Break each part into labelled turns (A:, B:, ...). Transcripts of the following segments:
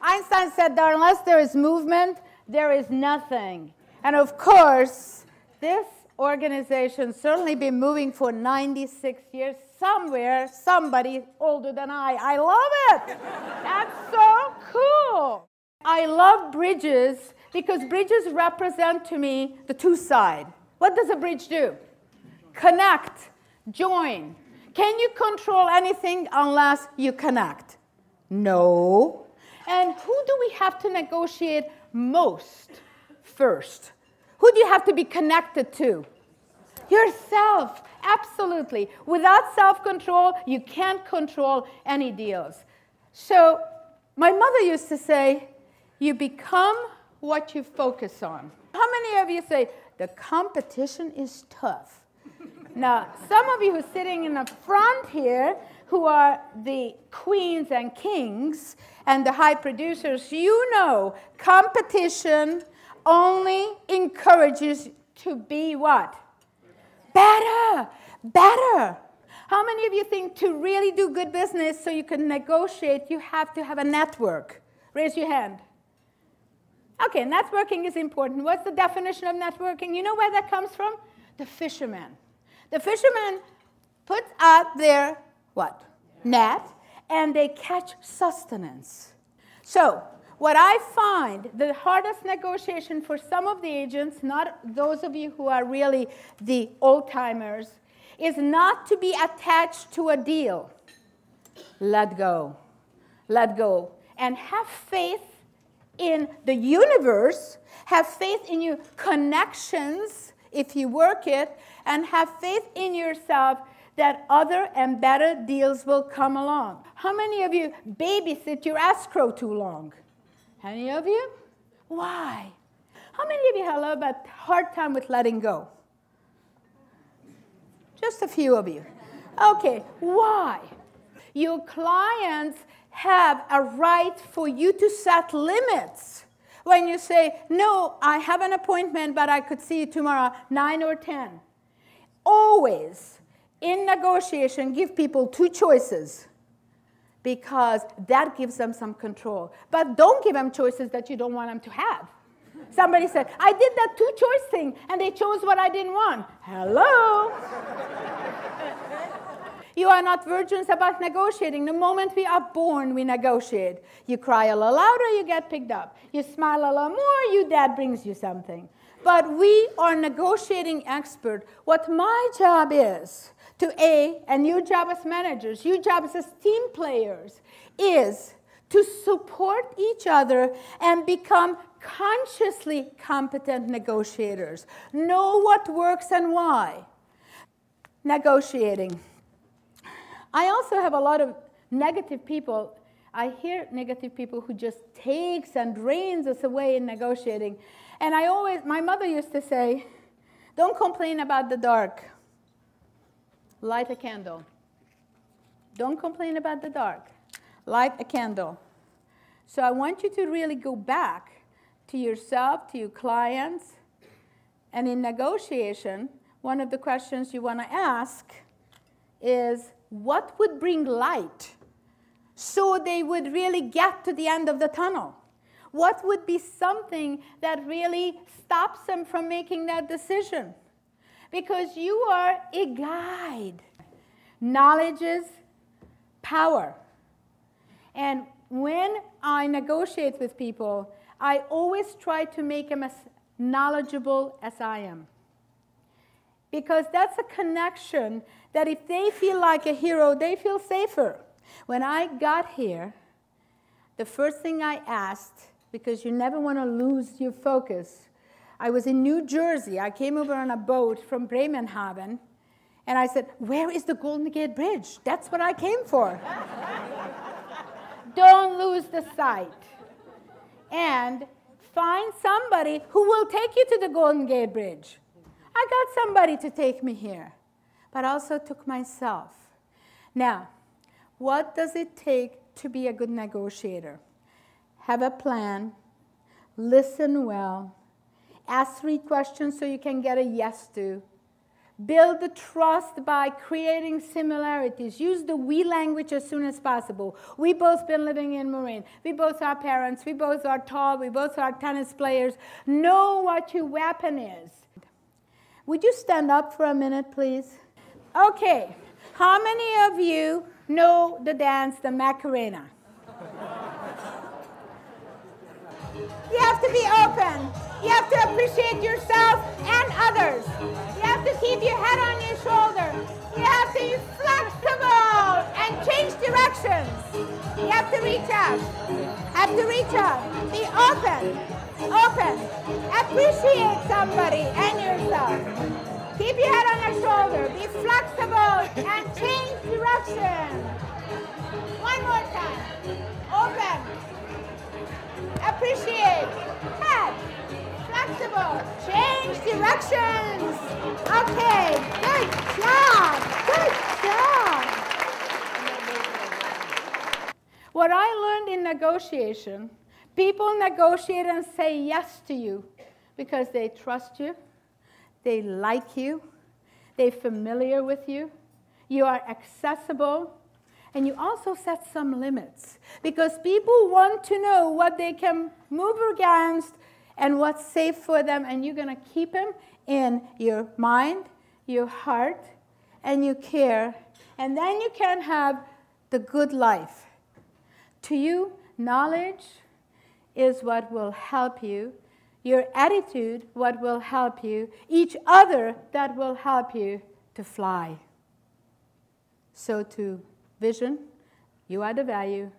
A: Einstein said that unless there is movement, there is nothing. And of course, this organization certainly been moving for 96 years. Somewhere, somebody older than I love it. That's so cool. I love bridges because bridges represent to me the two sides. What does a bridge do? Connect, join. Can you control anything unless you connect? No. And who do we have to negotiate most first? Who do you have to be connected to? Yourself, absolutely. Without self-control, you can't control any deals. So my mother used to say, you become what you focus on. How many of you say, the competition is tough? Now, some of you who are sitting in the front here, who are the queens and kings and the high producers, you know competition only encourages to be what? Better, better. How many of you think to really do good business so you can negotiate, you have to have a network? Raise your hand. Okay, networking is important. What's the definition of networking? You know where that comes from? The fisherman. The fisherman puts out their, what? Net, and they catch sustenance. So, what I find the hardest negotiation for some of the agents, not those of you who are really the old-timers, is not to be attached to a deal. Let go. Let go. And have faith in the universe, have faith in your connections, if you work it, and have faith in yourself that other and better deals will come along. How many of you babysit your escrow too long? Any of you? Why? How many of you have a hard time with letting go? Just a few of you. Okay, why? Your clients have a right for you to set limits. When you say, no, I have an appointment, but I could see you tomorrow, 9 or 10. Always, in negotiation, give people two choices, because that gives them some control. But don't give them choices that you don't want them to have. Somebody said, I did that two-choice thing, and they chose what I didn't want. Hello? You are not virgins about negotiating. The moment we are born, we negotiate. You cry a little louder, you get picked up. You smile a little more, your dad brings you something. But we are negotiating expert. What my job is and your job as managers, your job as team players, is to support each other and become consciously competent negotiators. Know what works and why. Negotiating. I also have a lot of negative people. I hear negative people who just takes and drains us away in negotiating. And my mother used to say, don't complain about the dark. Light a candle. Don't complain about the dark. Light a candle. So I want you to really go back to yourself, to your clients. And in negotiation, one of the questions you want to ask is, what would bring light so they would really get to the end of the tunnel? What would be something that really stops them from making that decision? Because you are a guide. Knowledge is power. And when I negotiate with people, I always try to make them as knowledgeable as I am. Because that's a connection that if they feel like a hero, they feel safer. When I got here, the first thing I asked, because you never want to lose your focus, I was in New Jersey. I came over on a boat from Bremenhaven, and I said, where is the Golden Gate Bridge? That's what I came for. Don't lose the sight. And find somebody who will take you to the Golden Gate Bridge. I got somebody to take me here, but also took myself. Now, what does it take to be a good negotiator? Have a plan, listen well, ask 3 questions so you can get a yes to, Build the trust by creating similarities. Use the we language as soon as possible. We both been living in Marine. We both are parents. We both are tall. We both are tennis players. Know what your weapon is. Would you stand up for a minute, please? Okay. How many of you know the dance, the Macarena? You have to be open. You have to appreciate yourself and others. You have to keep your head on your shoulder. You have to be flexible and change directions. You have to reach out. Have to reach out. Be open. Open. Appreciate somebody and yourself. Keep your head on your shoulder. Be flexible and change direction. One more time. Open. Appreciate. Head. Flexible. Change directions. Okay. Good job. Good job. What I learned in negotiation, people negotiate and say yes to you because they trust you, they like you, they're familiar with you, you are accessible, and you also set some limits because people want to know what they can move against and what's safe for them, and you're going to keep them in your mind, your heart, and your care, and then you can have the good life. To you, knowledge is what will help you, your attitude what will help you, each other that will help you to fly. So to vision, you are the value,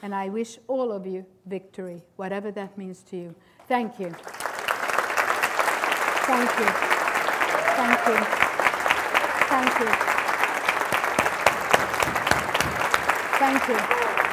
A: and I wish all of you victory, whatever that means to you. Thank you. Thank you. Thank you. Thank you. Thank you.